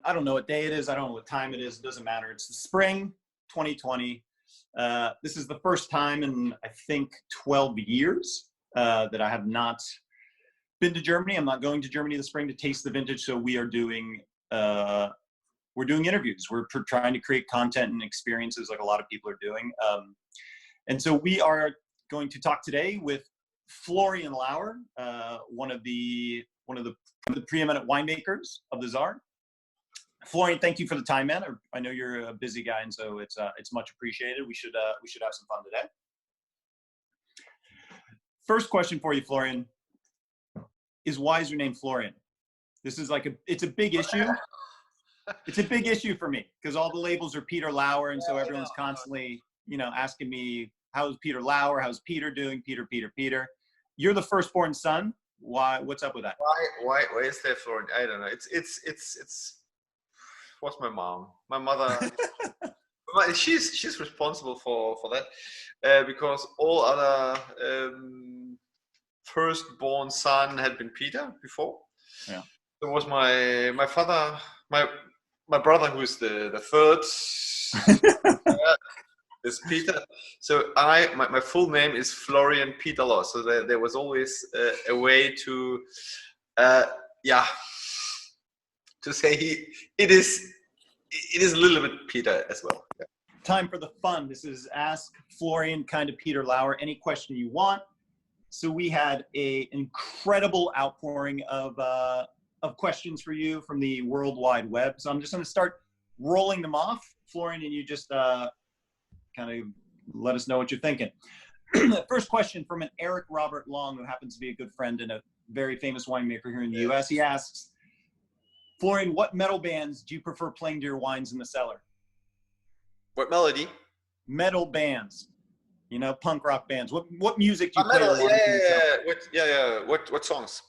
I don't know what day it is. I don't know what time it is. It doesn't matter. It's the spring 2020. This is the first time in, I think, 12 years that I have not been to Germany. I'm not going to Germany this spring to taste the vintage. So we are doing, we're doing interviews. We're trying to create content and experiences like a lot of people are doing. And so we are going to talk today with Florian Lauer, one of the preeminent winemakers of the Saar. Florian, thank you for the time, man. I know you're a busy guy, and so it's much appreciated. We should have some fun today. First question for you, Florian, is why is your name Florian? This is like it's a big issue. It's a big issue for me because all the labels are Peter Lauer, and so everyone's constantly, asking me, how's Peter Lauer? How's Peter doing? Peter. You're the firstborn son. Why? What's up with that? Why is there Florian? I don't know. It's. What's my mom? My mother. she's responsible for that because all other firstborn son had been Peter before. Yeah. It was my father, my brother, who is the third. Is Peter. So my full name is Florian Peter Lauer. So there was always a way to say it is a little bit Peter as well. Yeah. Time for the fun. This is Ask Florian, kind of Peter Lauer, any question you want. So we had an incredible outpouring of questions for you from the World Wide Web. So I'm just going to start rolling them off, Florian, and you just kind of let us know what you're thinking. First question from an Eric Robert Long, who happens to be a good friend and a very famous winemaker here in the US. He asks, Florian, what metal bands do you prefer playing to your wines in the cellar? What melody? Metal bands. Punk rock bands. What music do you play? Metal, What songs?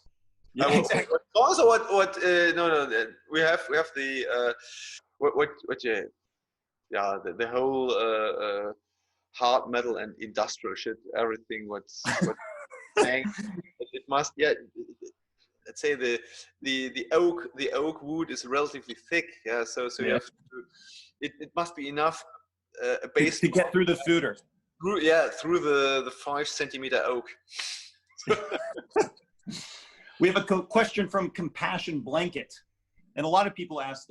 Yeah, exactly. What songs or what? No. We have the the whole hard metal and industrial shit. Everything what's it must let's say the oak wood is relatively thick. Yeah, so you have to. It must be enough a base to get through the foeder. Through the 5 centimeter oak. We have a question from Compassion Blanket. And a lot of people ask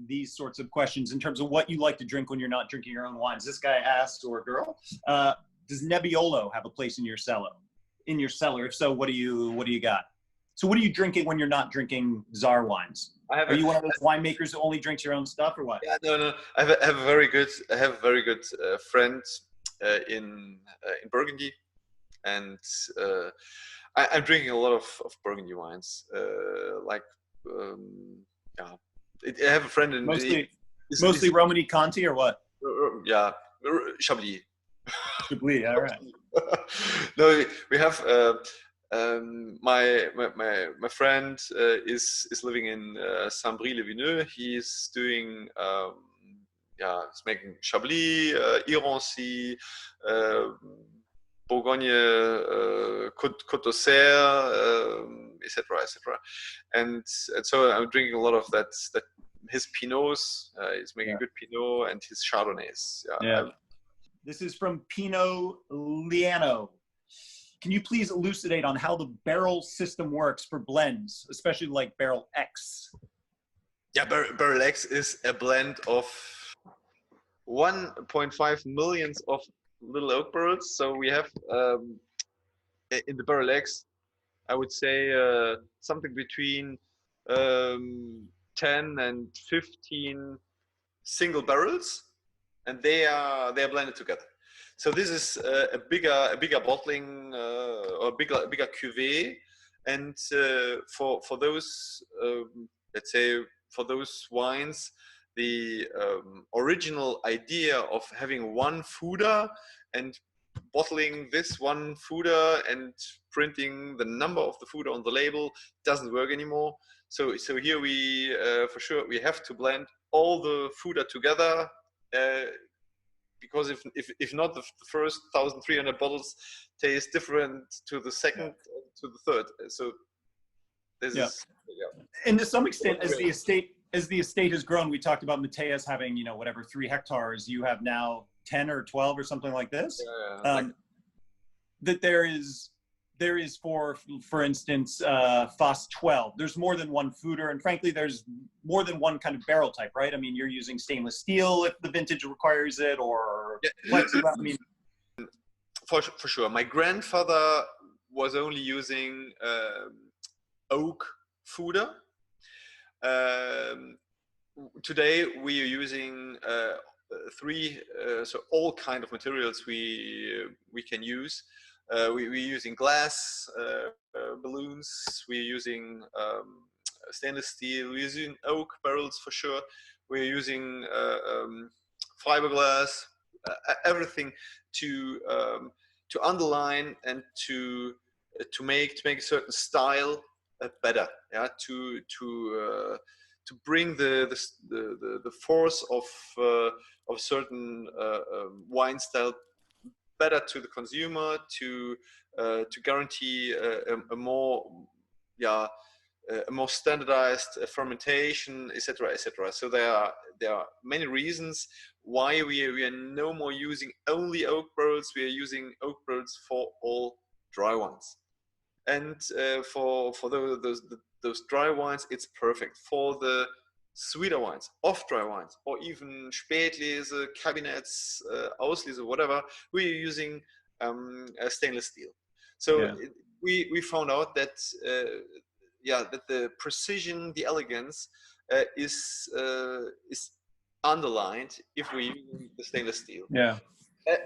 these sorts of questions in terms of what you like to drink when you're not drinking your own wines. This guy asked, or girl, does Nebbiolo have a place in your cellar? If so, what do you got? So what are you drinking when you're not drinking Saar wines? Are you one of those winemakers that only drinks your own stuff, or what? Yeah, no. I have a very good friend in Burgundy, and I'm drinking a lot of Burgundy wines. I have a friend in mostly Romani Conti or what? Chablis. Chablis, all right. No, we have my friend is living in Saint-Brie-le-Vineux. He's doing he's making Chablis, Irancy, Bourgogne, Côte d'Auxerre, etc. And so I'm drinking a lot of that his Pinots. He's making good Pinot and his Chardonnays. Yeah. This is from Pino Liano. Can you please elucidate on how the barrel system works for blends, especially like Barrel X? Yeah, Barrel X is a blend of 1.5 million of little oak barrels. So we have in the Barrel X, I would say something between 10 and 15 single barrels, and they are blended together. So this is a bigger bottling or a bigger cuvée, and for those let's say for those wines, the original idea of having one foeder and bottling this one foeder and printing the number of the foeder on the label doesn't work anymore. So here we for sure we have to blend all the foeder together, because if not, the first 1,300 bottles taste different to the second to the third. So this is and to some extent, as the estate as the estate has grown, we talked about Mateus having, you know, whatever, 3 hectares. You have now 10 or 12 or something like this. That there is for instance, FOS 12. There's more than one fooder, and frankly, there's more than one kind of barrel type, right? I mean, you're using stainless steel if the vintage requires it, or plexiglass. I mean, for sure. My grandfather was only using oak fooder. Today we are using so all kind of materials we can use. We're using glass balloons. We're using stainless steel. We're using oak barrels for sure. We're using fiberglass. Everything to underline and to make a certain style better. Yeah, to bring the force of certain wine style better to the consumer, to guarantee a more standardized fermentation, etc., etc. So there are many reasons why we are no more using only oak barrels. We are using oak barrels for all dry wines, and for those dry wines, it's perfect. For the sweeter wines, off dry wines, or even Spätlese, cabinets, Auslese, whatever, we're using stainless steel. So we found out that that the precision, the elegance is underlined if we use the stainless steel. Yeah.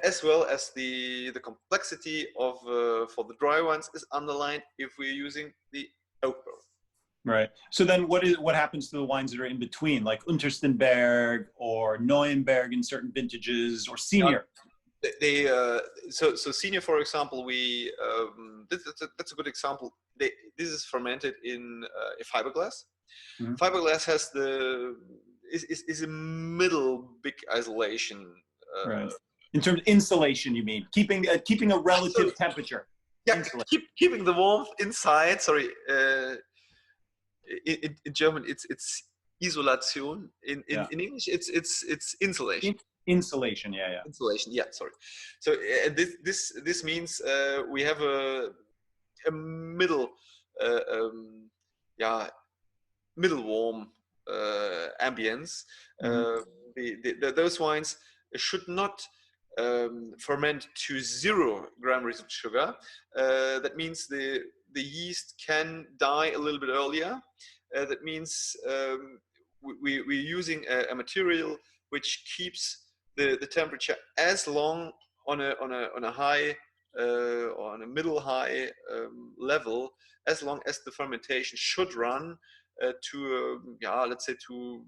As well as the complexity of for the dry wines is underlined if we're using the oak barrel. Right. So then what happens to the wines that are in between, like Unterstenberg or Neuenberg in certain vintages, or Senior? So Senior, for example, we that's a good example. This is fermented in fiberglass. Mm-hmm. Fiberglass has is a middle big isolation. Right. In terms of insulation, you mean keeping a relative temperature? Yeah, keeping the warmth inside. Sorry. In German, it's Isolation. In English, it's insulation. Insulation, yeah. Insulation, yeah. Sorry. So this means we have a middle, middle warm ambience. Mm-hmm. Those wines should not ferment to 0 gram residual sugar. That means the yeast can die a little bit earlier. That means we're using a material which keeps the temperature as long on a high or on a middle high level, as long as the fermentation should run to let's say to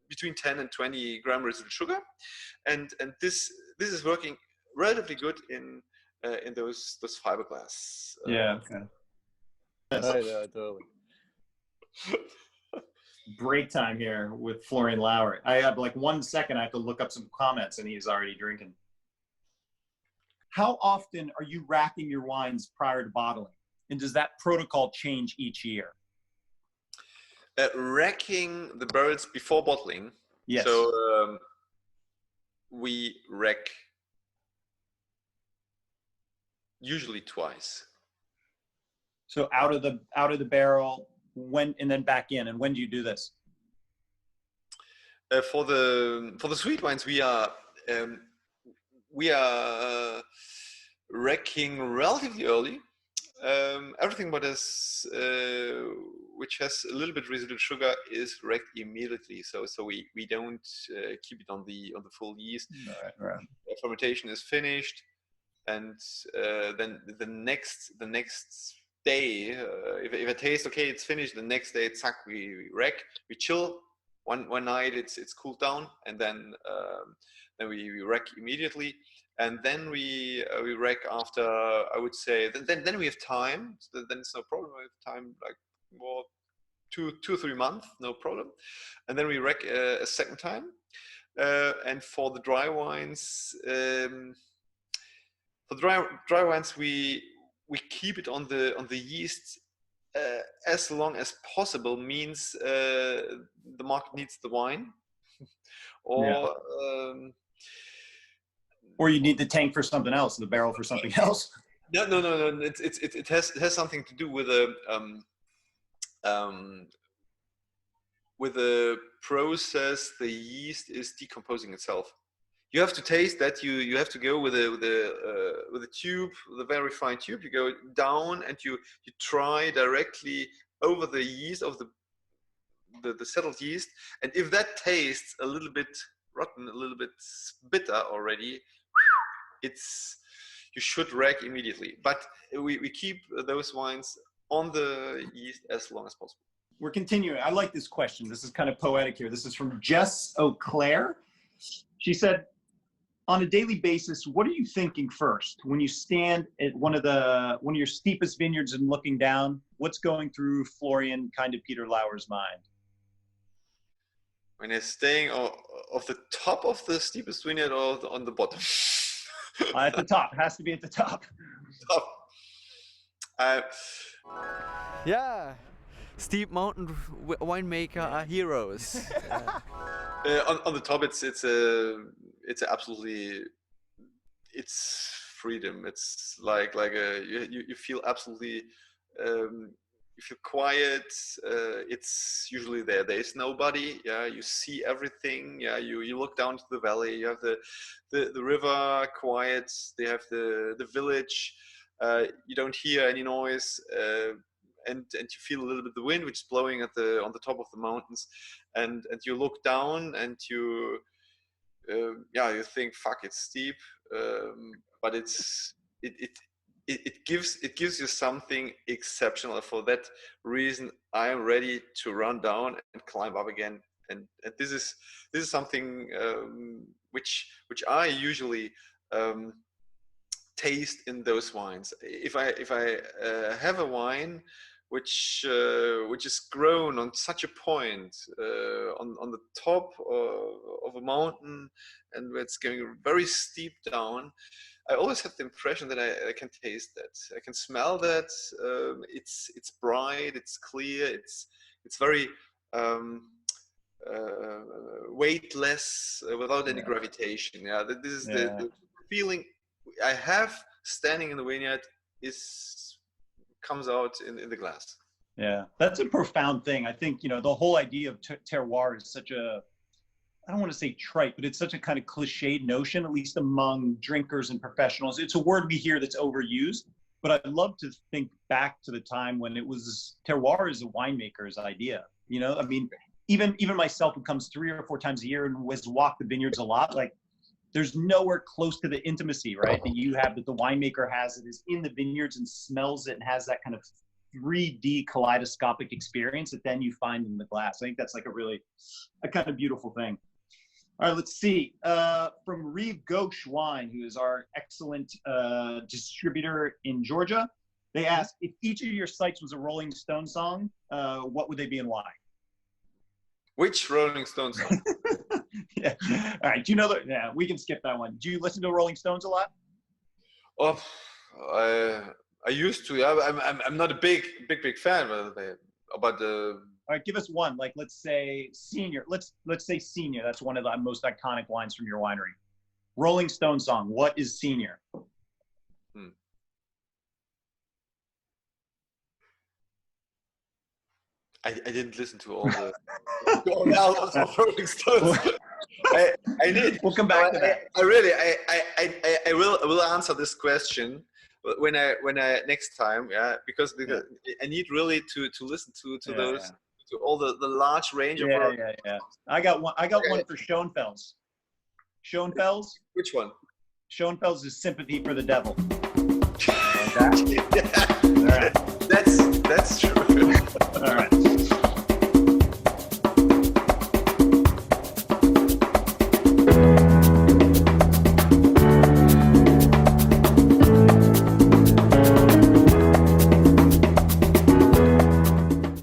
between 10 and 20 gram residual sugar, and this is working relatively good in those fiberglass. Yeah. Okay. Totally. Break time here with Florian Lauer. I have like 1 second. I have to look up some comments, and he's already drinking. How often are you racking your wines prior to bottling, and does that protocol change each year? Racking the barrels before bottling. Yes. So we rack usually twice. So out of the barrel, when, and then back in. And when do you do this? For the sweet wines, we are racking relatively early. Everything what is which has a little bit residual sugar is racked immediately. So we don't keep it on the full yeast. Right. Fermentation is finished, and then the next day, if I taste okay, it's finished. The next day, we rack, we chill. One night it's cooled down, and then we rack immediately, and then we rack after, I would say, then we have time. So then it's no problem. We have time like more 2 or 3 months, no problem, and then we rack a second time. And for the dry wines, we keep it on the yeast as long as possible means the market needs the wine, or or you need the tank for something else, the barrel for something else. No. It has something to do with the process. The yeast is decomposing itself. You have to taste that. You have to go with a tube, with a very fine tube. You go down and you try directly over the yeast of the settled yeast. And if that tastes a little bit rotten, a little bit bitter already, you should rack immediately. But we keep those wines on the yeast as long as possible. We're continuing. I like this question. This is kind of poetic here. This is from Jess O'Clair. She said, on a daily basis, what are you thinking first when you stand at one of your steepest vineyards and looking down? What's going through Florian, kind of Peter Lauer's mind? When you're staying off the top of the steepest vineyard or on the bottom? At the top. It has to be at the top. Yeah. Steep mountain winemaker are heroes. On the top, it's absolutely, it's freedom. It's like you feel absolutely, you feel quiet. It's usually there is nobody. Yeah, you see everything. Yeah, you look down to the valley. You have the river quiet. They have the village. You don't hear any noise. And you feel a little bit the wind which is blowing on the top of the mountains, and you look down and you think, fuck, it's steep, but it gives you something exceptional. For that reason, I am ready to run down and climb up again, and this is something which I usually taste in those wines. If I have a wine which is grown on such a point on the top of a mountain, and where it's going very steep down, I always have the impression that I can taste that. I can smell that. It's bright. It's clear. It's very weightless, without any gravitation. Yeah, this is the feeling I have standing in the vineyard comes out in the glass. Yeah, that's a profound thing. I think, the whole idea of terroir is such a, I don't want to say trite, but it's such a kind of cliched notion, at least among drinkers and professionals. It's a word we hear that's overused, but I'd love to think back to the time when it was terroir is a winemaker's idea. I mean, even myself, who comes 3 or 4 times a year and has walked the vineyards a lot, like, there's nowhere close to the intimacy, right, that you have, that the winemaker has, that is in the vineyards and smells it and has that kind of 3D kaleidoscopic experience that then you find in the glass. I think that's like a kind of beautiful thing. All right, let's see. From Reeve Ghosh Wine, who is our excellent distributor in Georgia, they asked, if each of your sites was a Rolling Stone song, what would they be and why? Which Rolling Stones song? Yeah. All right. Do you know that? Yeah, we can skip that one. Do you listen to Rolling Stones a lot? Oh, I used to. Yeah, I'm not a big fan, but all right, give us one. Like, let's say Senior. Let's say Senior. That's one of the most iconic wines from your winery. Rolling Stone song. What is Senior? I didn't listen to all the albums of Rolling Stones. I did. We'll come back to that. I will answer this question when I next time, because I need really to listen to those to all the large range of. Yeah. I got one for Schoenfels. Schoenfels. Which one? Schoenfels is Sympathy for the Devil. Yeah. All right. That's true. All right.